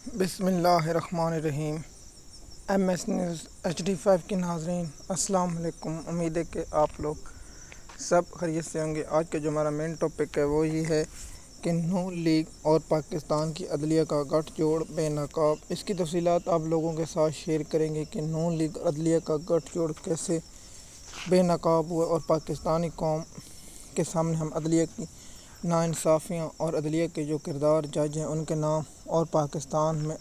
بسم اللہ الرحمن الرحیم۔ ایم ایس نیوز HD5 کے ناظرین السلام علیکم۔ امید ہے کہ آپ لوگ سب خیریت سے ہوں گے۔ آج کا جو ہمارا مین ٹاپک ہے وہ یہ ہے کہ نون لیگ اور پاکستان کی عدلیہ کا گٹھ جوڑ بے نقاب۔ اس کی تفصیلات آپ لوگوں کے ساتھ شیئر کریں گے کہ نون لیگ اور عدلیہ کا گٹھ جوڑ کیسے بے نقاب ہوا اور پاکستانی قوم کے سامنے ہم عدلیہ کی ناانصافیاں اور عدلیہ کے جو کردار جج ہیں ان کے نام اور پاکستان میں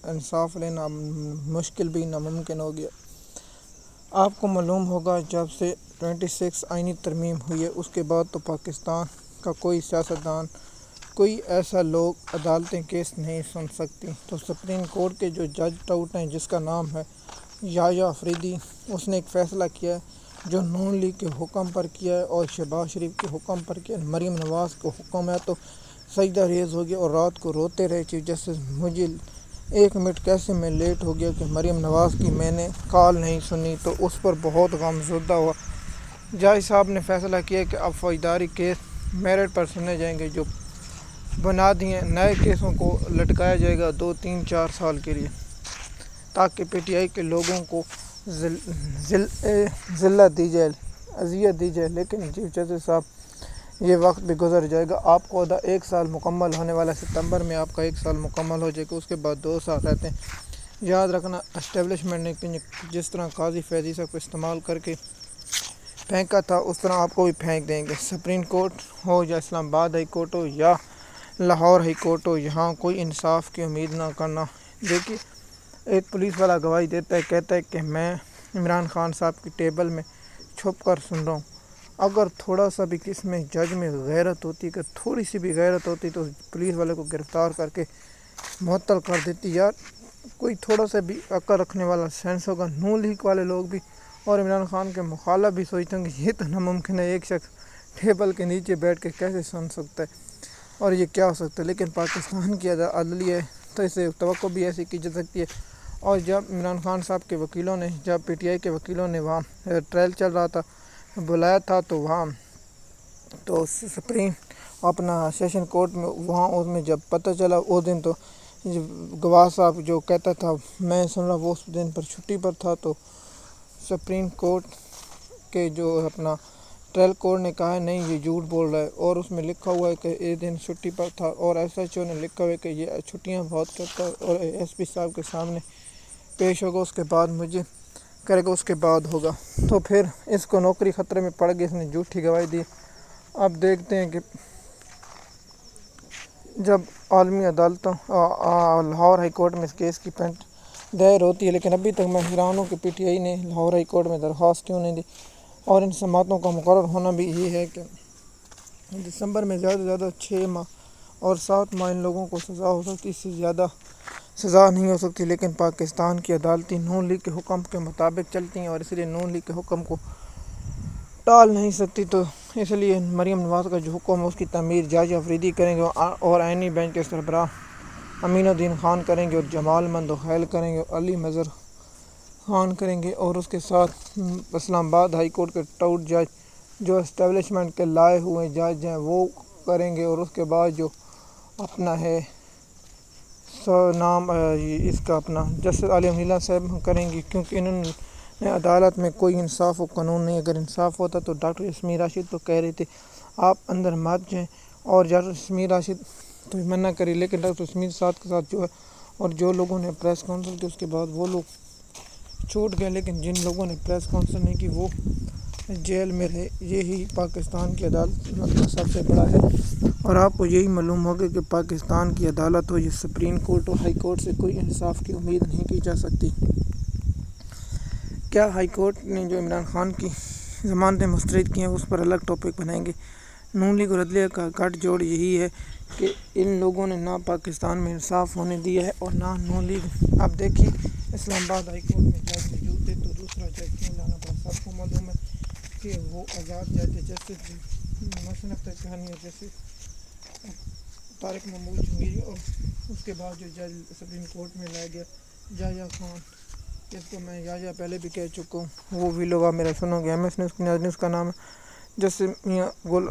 انصاف لینا مشکل بھی ناممکن ہو گیا۔ آپ کو معلوم ہوگا جب سے 26 آئینی ترمیم ہوئی ہے اس کے بعد تو پاکستان کا کوئی سیاستدان کوئی ایسا لوگ عدالتیں کیس نہیں سن سکتی، تو سپریم کورٹ کے جو جج ٹاؤٹ ہیں جس کا نام ہے یحییٰ آفریدی، اس نے ایک فیصلہ کیا ہے جو نون لیگ کے حکم پر کیا ہے اور شہباز شریف کے حکم پر کیا ہے۔ مریم نواز کو حکم ہے تو سجدہ ریز ہو گیا اور رات کو روتے رہے چیف جسٹس، مجھے 1 منٹ کیسے میں لیٹ ہو گیا کہ مریم نواز کی میں نے کال نہیں سنی، تو اس پر بہت غم زدہ ہوا۔ جج صاحب نے فیصلہ کیا کہ اب فوجداری کیس میرٹ پر سنے جائیں گے، جو بنادی ہیں نئے کیسوں کو لٹکایا جائے گا 2 3 4 سال کے لیے، تاکہ PTI کے لوگوں کو ذلت دی جائے، اذیت دی جائے۔ لیکن چیف جسٹس صاحب یہ وقت بھی گزر جائے گا، آپ کو 1 سال مکمل ہونے والا، ستمبر میں آپ کا 1 سال مکمل ہو جائے گا، اس کے بعد 2 سال رہتے ہیں۔ یاد رکھنا اسٹیبلشمنٹ نے جس طرح قاضی فیضی صاحب کو استعمال کر کے پھینکا تھا اس طرح آپ کو بھی پھینک دیں گے۔ سپریم کورٹ ہو یا اسلام آباد ہائی کورٹ ہو یا لاہور ہائی کورٹ ہو، یہاں کوئی انصاف کی امید نہ کرنا۔ دیکھیے ایک پولیس والا گواہی دیتا ہے، کہتا ہے کہ میں عمران خان صاحب کی ٹیبل میں چھپ کر سن رہا ہوں۔ اگر تھوڑا سا بھی کس میں جج میں غیرت ہوتی، کہ تھوڑی سی بھی غیرت ہوتی تو پولیس والے کو گرفتار کر کے معطل کر دیتی۔ یار کوئی تھوڑا سا بھی عقل رکھنے والا سینس ہوگا۔ نون لیگ والے لوگ بھی اور عمران خان کے مخالف بھی سوچتے ہیں کہ یہ تو ناممکن ہے، ایک شخص ٹیبل کے نیچے بیٹھ کے کیسے سن سکتا ہے اور یہ کیا ہو سکتا ہے۔ لیکن پاکستان کی عدلیہ ہے تو اسے توقع بھی ایسی کی جا سکتی ہے۔ اور جب عمران خان صاحب کے وکیلوں نے، جب PTI کے وکیلوں نے وہاں ٹرائل چل رہا تھا بلایا تھا، تو وہاں تو سپریم اپنا سیشن کورٹ میں وہاں اس میں جب پتہ چلا اس دن، تو گواہ صاحب جو کہتا تھا میں سن رہا، وہ اس دن پر چھٹی پر تھا، تو سپریم کورٹ کے جو اپنا ٹرائل کورٹ نے کہا ہے نہیں یہ جھوٹ بول رہا ہے، اور اس میں لکھا ہوا ہے کہ یہ دن چھٹی پر تھا، اور SHO نے لکھا ہوا ہے کہ یہ چھٹیاں بہت کرتا ہے اور SP صاحب کے سامنے پیش ہوگا، اس کے بعد مجھے کرے گا، اس کے بعد ہوگا۔ تو پھر اس کو نوکری خطرے میں پڑ گئی، اس نے جھوٹی گواہی دی۔ اب دیکھتے ہیں کہ جب عالمی عدالتوں لاہور ہائی کورٹ میں اس کیس کی پینٹ دائر ہوتی ہے، لیکن ابھی تک میں حیران ہوں کہ PTI نے لاہور ہائی کورٹ میں درخواست کیوں نہیں دی۔ اور ان سماعتوں کا مقرر ہونا بھی یہ ہے کہ دسمبر میں زیادہ سے زیادہ 6 ماہ اور 7 ماہ ان لوگوں کو سزا ہو سکتی، اس سے زیادہ سزا نہیں ہو سکتی۔ لیکن پاکستان کی عدالتیں نون لیگ کے حکم کے مطابق چلتی ہیں اور اس لیے نون لیگ کے حکم کو ٹال نہیں سکتی، تو اس لیے مریم نواز کا جو حکم ہے اس کی تعمیر جج آفریدی کریں گے اور آئینی بینچ کے سربراہ امین الدین خان کریں گے اور جمال مندوخیل کریں گے اور علی مظہر خان کریں گے، اور اس کے ساتھ اسلام آباد ہائی کورٹ کے ٹاؤٹ جج جو اسٹیبلشمنٹ کے لائے ہوئے جج ہیں وہ کریں گے، اور اس کے بعد جو اپنا ہے نام اس کا اپنا جسٹس عالم نیلا صاحب کریں گے، کیونکہ انہوں نے عدالت میں کوئی انصاف و قانون نہیں۔ اگر انصاف ہوتا تو ڈاکٹر یاسمین راشد تو کہہ رہے تھے آپ اندر مت جائیں، اور ڈاکٹر یاسمین راشد تو منع کری، لیکن ڈاکٹر یاسمین صاحب کے ساتھ جو ہے اور جو لوگوں نے پریس کانفرنس کی اس کے بعد وہ لوگ چھوٹ گئے، لیکن جن لوگوں نے پریس کانفرنس نہیں کی وہ جیل میں رہے۔ یہی پاکستان کی عدالت کا سب سے بڑا ہے، اور آپ کو یہی معلوم ہوگا کہ پاکستان کی عدالت ہو یا سپریم کورٹ ہو، ہائی کورٹ سے کوئی انصاف کی امید نہیں کی جا سکتی۔ کیا ہائی کورٹ نے جو عمران خان کی ضمانتیں مسترد کی ہیں اس پر الگ ٹاپک بنائیں گے۔ نون لیگ اور عدلیہ کا گٹھ جوڑ یہی ہے کہ ان لوگوں نے نہ پاکستان میں انصاف ہونے دیا ہے اور نہ نون لیگ۔ اب دیکھیے اسلام آباد ہائی کورٹ میں جج موجود تھے تو دوسرا جج کیوں لانا پڑا، سب کو معلوم ہے کہ وہ آزاد جج تھے، جسٹس محسن اختر چوہانی اور جسٹس طارق محمود جہانگیر، اور اس کے بعد جو جج سپریم کورٹ میں لایا گیا یحییٰ خان، جس کو میں یحییٰ پہلے بھی کہہ چکا ہوں، وہ بھی لوگ آپ میرا سنو گے۔ MS نیوز کی ناظرین، اس کا نام ہے جسٹس میاں گل